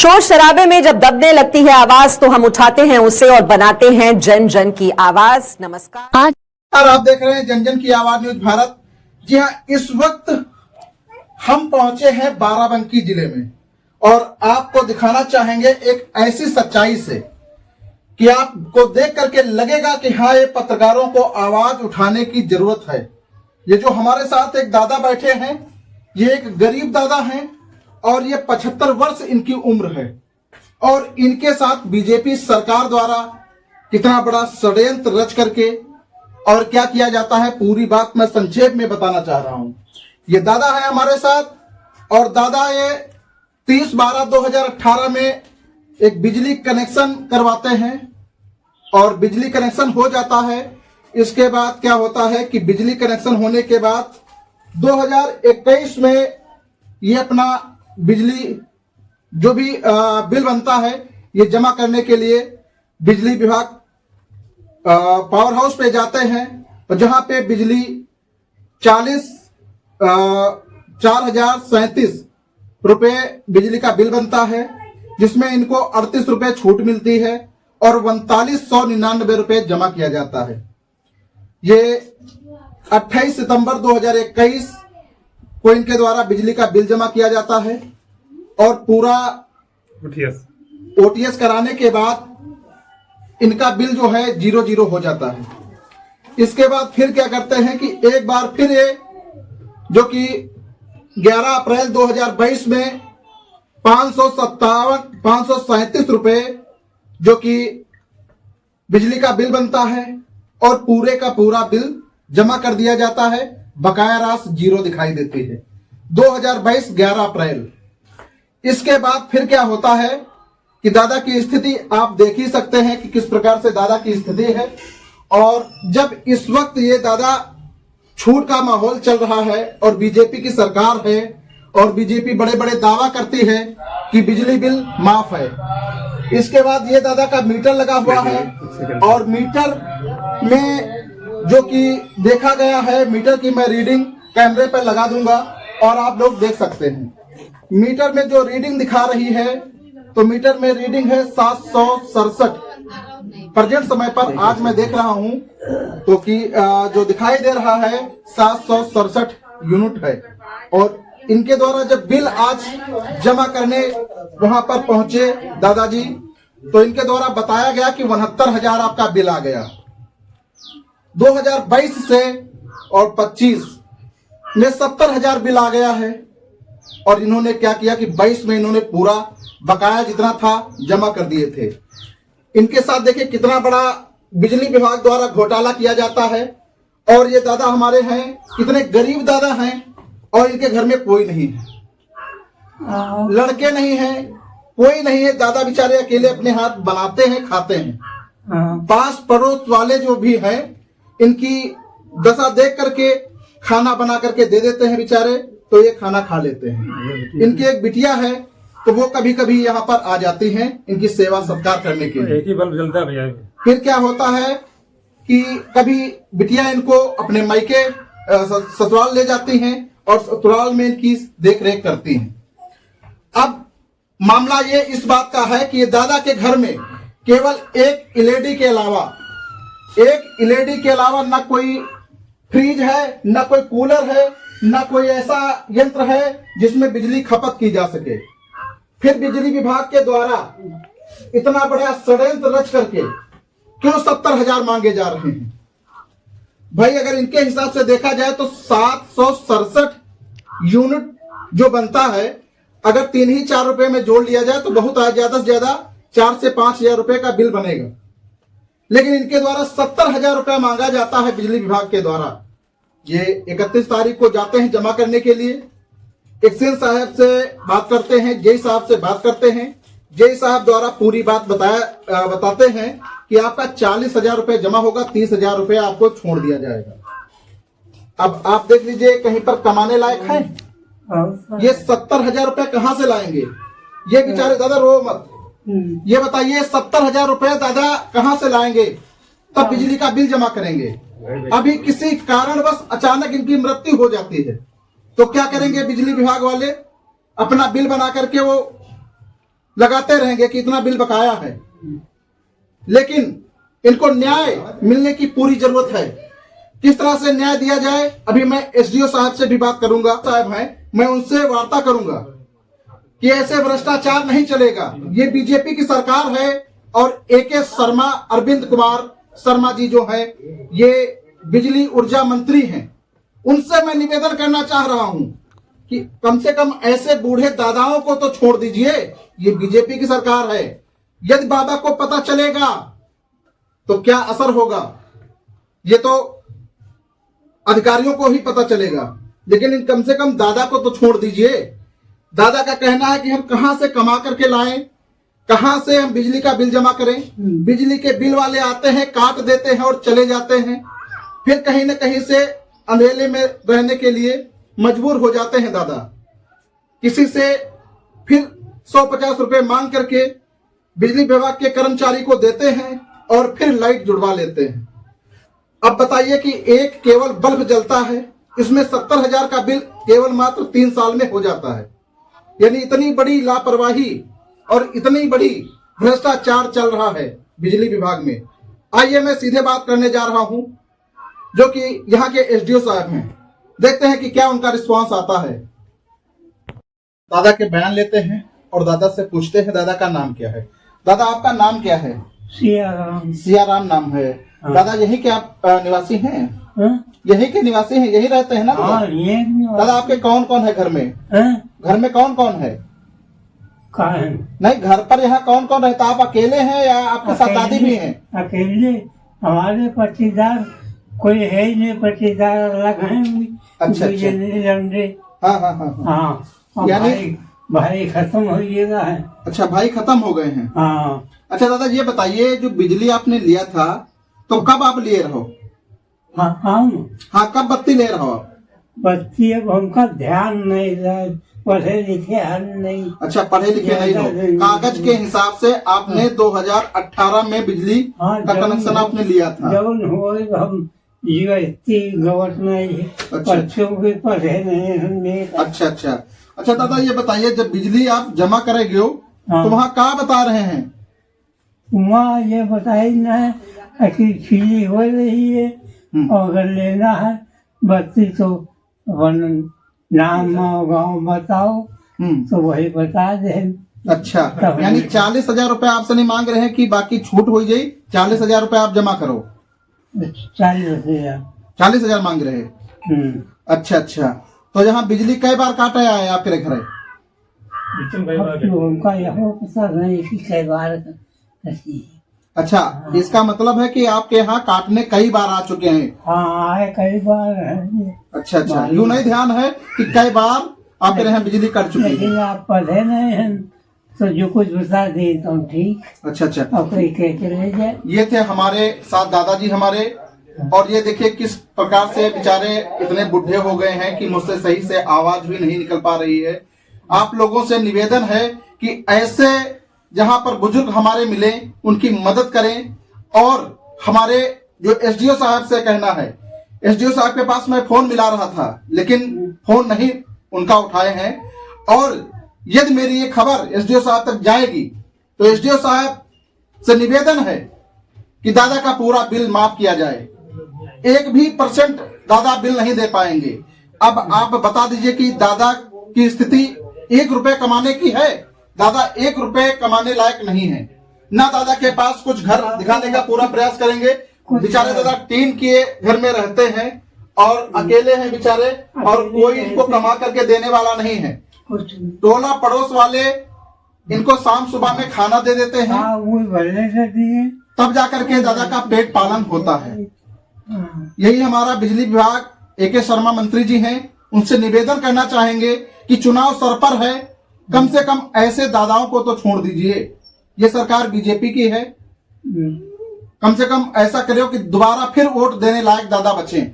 शोर शराबे में जब दबने लगती है आवाज तो हम उठाते हैं उसे और बनाते हैं जन जन की आवाज। नमस्कार, आज आप देख रहे हैं जन जन की आवाज न्यूज भारत। जी हाँ, इस वक्त हम पहुंचे हैं बाराबंकी जिले में और आपको दिखाना चाहेंगे एक ऐसी सच्चाई से कि आपको देख करके लगेगा कि हाँ, ये पत्रकारों को आवाज उठाने की जरूरत है। ये जो हमारे साथ एक दादा बैठे हैं, ये एक गरीब दादा हैं और ये 75 वर्ष इनकी उम्र है और इनके साथ बीजेपी सरकार द्वारा कितना बड़ा षड्यंत्र रच करके और क्या किया जाता है, पूरी बात मैं संक्षेप में बताना चाह रहा हूं। ये दादा है हमारे साथ और दादा ये 30/12/2018 में एक बिजली कनेक्शन करवाते हैं और बिजली कनेक्शन हो जाता है। इसके बाद क्या होता है कि बिजली कनेक्शन होने के बाद 2021 में ये अपना बिजली जो भी बिल बनता है ये जमा करने के लिए बिजली विभाग पावर हाउस पे जाते हैं और जहां पे बिजली 4037 रुपए बिजली का बिल बनता है, जिसमें इनको 38 रुपए छूट मिलती है और 3999 रुपए जमा किया जाता है। ये 28 सितंबर 2021 को इनके द्वारा बिजली का बिल जमा किया जाता है और पूरा ओटीएस कराने के बाद इनका बिल जो है 00 हो जाता है। इसके बाद फिर क्या करते हैं कि एक बार फिर ये जो कि 11 अप्रैल 2022 में 537 रुपए जो कि बिजली का बिल बनता है और पूरे का पूरा बिल जमा कर दिया जाता है। बकाया राशि 0 दिखाई देती है 2022 11 अप्रैल। इसके बाद फिर क्या होता है कि दादा की स्थिति आप देख ही सकते हैं कि किस प्रकार से दादा की स्थिति है। और जब इस वक्त ये दादा छूट का माहौल चल रहा है और बीजेपी की सरकार है और बीजेपी बड़े बड़े दावा करती है कि बिजली बिल माफ है। इसके बाद ये दादा का मीटर लगा हुआ है और मीटर में जो कि देखा गया है, मीटर की मैं रीडिंग कैमरे पर लगा दूंगा और आप लोग देख सकते हैं। मीटर में जो रीडिंग दिखा रही है तो मीटर में रीडिंग है 767 प्रेजेंट समय पर। आज मैं देख रहा हूं तो कि जो दिखाई दे रहा है 767 यूनिट है और इनके द्वारा जब बिल आज जमा करने वहां पर पहुंचे दादाजी तो इनके द्वारा बताया गया कि 69,000 आपका बिल आ गया। 2022 से और 25 में 70,000 बिल आ गया है और इन्होंने क्या किया कि 22 में इन्होंने पूरा बकाया जितना था जमा कर दिए थे। इनके साथ देखिए कितना बड़ा बिजली विभाग द्वारा घोटाला किया जाता है और ये दादा हमारे हैं, कितने गरीब दादा हैं और इनके घर में कोई नहीं है, लड़के नहीं है, कोई नहीं है। दादा बेचारे अकेले अपने हाथ बनाते हैं, खाते हैं। पास पड़ोस वाले जो भी हैं इनकी दशा देख करके खाना बना करके दे देते हैं बेचारे, तो ये खाना खा लेते हैं। इनकी एक बिटिया है तो वो कभी कभी यहाँ पर आ जाती हैं इनकी सेवा सत्कार करने के लिए। एक ही बल्ब जलता है भैया। फिर क्या होता है कि कभी बिटिया इनको अपने मायके ससुराल ले जाती हैं और ससुराल में इनकी देख रेख करती हैं। अब मामला ये इस बात का है कि ये दादा के घर में केवल एक एलईडी के अलावा ना कोई फ्रिज है, ना कोई कूलर है, ना कोई ऐसा यंत्र है जिसमें बिजली खपत की जा सके। फिर बिजली विभाग के द्वारा इतना बड़ा षड्यंत्र रच करके क्यों 70,000 मांगे जा रहे हैं? भाई अगर इनके हिसाब से देखा जाए तो 767 यूनिट जो बनता है, अगर 3-4 रुपए में जोड़ लिया जाए तो बहुत ज्यादा से ज्यादा 4 से 5,000 रुपए का बिल बनेगा। लेकिन इनके द्वारा 70,000 रुपया मांगा जाता है बिजली विभाग के द्वारा। ये 31 तारीख को जाते हैं जमा करने के लिए, एक्सेल साहब से बात करते हैं, जय साहब से बात करते हैं। जय साहब द्वारा पूरी बात बताते हैं कि आपका 40,000 रुपये जमा होगा, 30,000 रुपये आपको छोड़ दिया जाएगा। अब आप देख लीजिए कहीं पर कमाने लायक है? ये 70,000 रुपये कहाँ से लाएंगे? ये बेचारे दादा रो मत, ये बताइए 70,000 रुपये दादा कहाँ से लाएंगे? तब बिजली का बिल जमा करेंगे। अभी किसी कारणवश अचानक इनकी मृत्यु हो जाती है तो क्या करेंगे बिजली विभाग वाले? अपना बिल बना करके वो लगाते रहेंगे कि इतना बिल बकाया है, लेकिन इनको न्याय मिलने की पूरी जरूरत है। किस तरह से न्याय दिया जाए, अभी मैं एसडीओ साहब से भी बात करूंगा। साहब हैं, मैं उनसे वार्ता करूंगा कि ऐसे भ्रष्टाचार नहीं चलेगा। ये बीजेपी की सरकार है और एके शर्मा, अरविंद कुमार शर्मा जी जो है, ये बिजली ऊर्जा मंत्री हैं। उनसे मैं निवेदन करना चाह रहा हूं कि कम से कम ऐसे बूढ़े दादाओं को तो छोड़ दीजिए। ये बीजेपी की सरकार है। यदि बाबा को पता चलेगा तो क्या असर होगा, ये तो अधिकारियों को ही पता चलेगा, लेकिन कम से कम दादा को तो छोड़ दीजिए। दादा का कहना है कि हम कहां से कमा करके लाएं, कहां से हम बिजली का बिल जमा करें। बिजली के बिल वाले आते हैं, काट देते हैं और चले जाते हैं, फिर कहीं ना कहीं से अंधेरे में रहने के लिए मजबूर हो जाते हैं दादा। किसी से फिर 150 रुपए मांग करके बिजली विभाग के कर्मचारी को देते हैं और फिर लाइट जुड़वा लेते हैं। अब बताइए कि एक केवल बल्ब जलता है, इसमें 70,000 का बिल केवल मात्र 3 साल में हो जाता है। यानी इतनी बड़ी लापरवाही और इतनी बड़ी भ्रष्टाचार चल रहा है बिजली विभाग में। आइए मैं सीधे बात करने जा रहा हूं जो कि यहाँ के एसडीओ साहब हैं, देखते हैं कि क्या उनका रिस्पांस आता है। दादा के बयान लेते हैं और दादा से पूछते हैं दादा का नाम क्या है। दादा आपका नाम क्या है? सियाराम। सियाराम नाम है। हाँ। दादा यही के आप निवासी हैं? हाँ? यही के निवासी हैं, यही रहते हैं ना दादा? हाँ, ये दादा आपके कौन कौन है घर में? हाँ? घर में कौन कौन है? कहाँ है? नहीं, घर पर यहाँ कौन कौन रहता? आप अकेले हैं या आपके साथ दादी भी हैं? अकेले। हमारे पट्टीदार कोई है ही नहीं, पट्टीदार अलग हैं। अच्छा, अच्छा। लंडे। हाँ हाँ हाँ हाँ। हाँ, और यानी- भाई खत्म हो गया है। अच्छा, भाई खत्म हो गए हैं। हाँ, अच्छा दादा ये बताइए, जो बिजली आपने लिया था तो कब आप लिए रहो? हाँ, हाँ, कब बत्ती ले रहो आप? बच्ची अब हमका ध्यान नहीं रहा, पढ़े लिखे हल नहीं। अच्छा, पढ़े लिखे नहीं हो। कागज के हिसाब से आपने 2018 में बिजली हाँ, का कनेक्शन आपने लिया था। जब हो हम यूएसटी गवर्नमेंट नहीं, अच्छा। बच्चों भी पढ़े नहीं हमने। अच्छा अच्छा अच्छा दादा ये बताइए, जब बिजली आप जमा करेंगे हो हाँ। तो वहाँ क्या बता रहे हैं? वहाँ ये बताई ना है कि खिली हो रही है, और अगर लेना है बत्ती तो अपन नाम और गाँव बताओ तो वही बता दे। अच्छा, यानी 40,000 रुपए आपसे नहीं मांग रहे हैं कि बाकी छूट हो जाए, 40,000 रुपए आप जमा करो। 40,000। 40,000 मांग रहे हैं। अच्छा अच्छा, तो यहाँ बिजली कई बार काटा है आपके घर? उनका यहाँ पता नहीं कि कई बार कैसी है। अच्छा, इसका मतलब है कि आपके यहाँ काटने कई बार आ चुके हैं। हाँ, आए कई बार है। अच्छा अच्छा, यूँ नहीं ध्यान है कि कई बार आपके यहाँ बिजली कट चुकी है। लेकिन आप पढ़े नहीं हैं तो जो कुछ बता दे तो ठीक। अच्छा अच्छा, और कोई कह के ले जाए। ये थे हमारे साथ दादाजी हमारे, और ये देखिए किस प्रकार से बेचारे इतने बुढ़े हो गए हैं कि मुझसे सही से आवाज भी नहीं निकल पा रही है। आप लोगों से निवेदन है कि ऐसे जहां पर बुजुर्ग हमारे मिले उनकी मदद करें। और हमारे जो एसडीओ साहब से कहना है, एसडीओ साहब के पास मैं फोन मिला रहा था लेकिन फोन नहीं उनका उठाए हैं, और यदि मेरी ये खबर एसडीओ साहब तक जाएगी तो एसडीओ साहब से निवेदन है कि दादा का पूरा बिल माफ किया जाए। 1% दादा बिल नहीं दे पाएंगे। अब आप बता दीजिए कि दादा की स्थिति 1 रुपए कमाने की है। दादा 1 रुपए कमाने लायक नहीं है ना। दादा के पास कुछ घर दिखाने का पूरा प्रयास करेंगे। बेचारे दादा टीन के घर में रहते हैं और अकेले हैं बेचारे, और कोई इनको कमा करके देने वाला नहीं है। टोला पड़ोस वाले इनको शाम सुबह में खाना दे देते हैं, हाँ, वो भले से दिए। तब जाकर के दादा का पेट पालन होता है। यही हमारा बिजली विभाग एके शर्मा मंत्री जी हैं, उनसे निवेदन करना चाहेंगे कि चुनाव सर पर है, कम से कम ऐसे दादाओं को तो छोड़ दीजिए। ये सरकार बीजेपी की है, कम से कम ऐसा करो कि दोबारा फिर वोट देने लायक दादा बचें।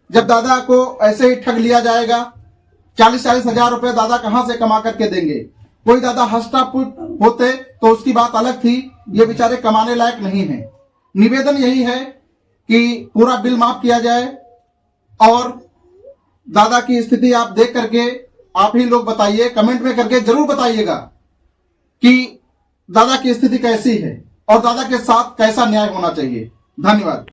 जब दादा को ऐसे ही ठग लिया जाएगा, 40-40 हजार रुपए दादा कहां से कमा करके देंगे? कोई दादा हष्टापुष्ट होते तो उसकी बात अलग थी, ये बेचारे कमाने लायक नहीं है। निवेदन यही है कि पूरा बिल माफ किया जाए, और दादा की स्थिति आप देख करके आप ही लोग बताइए, कमेंट में करके जरूर बताइएगा कि दादा की स्थिति कैसी है और दादा के साथ कैसा न्याय होना चाहिए। धन्यवाद।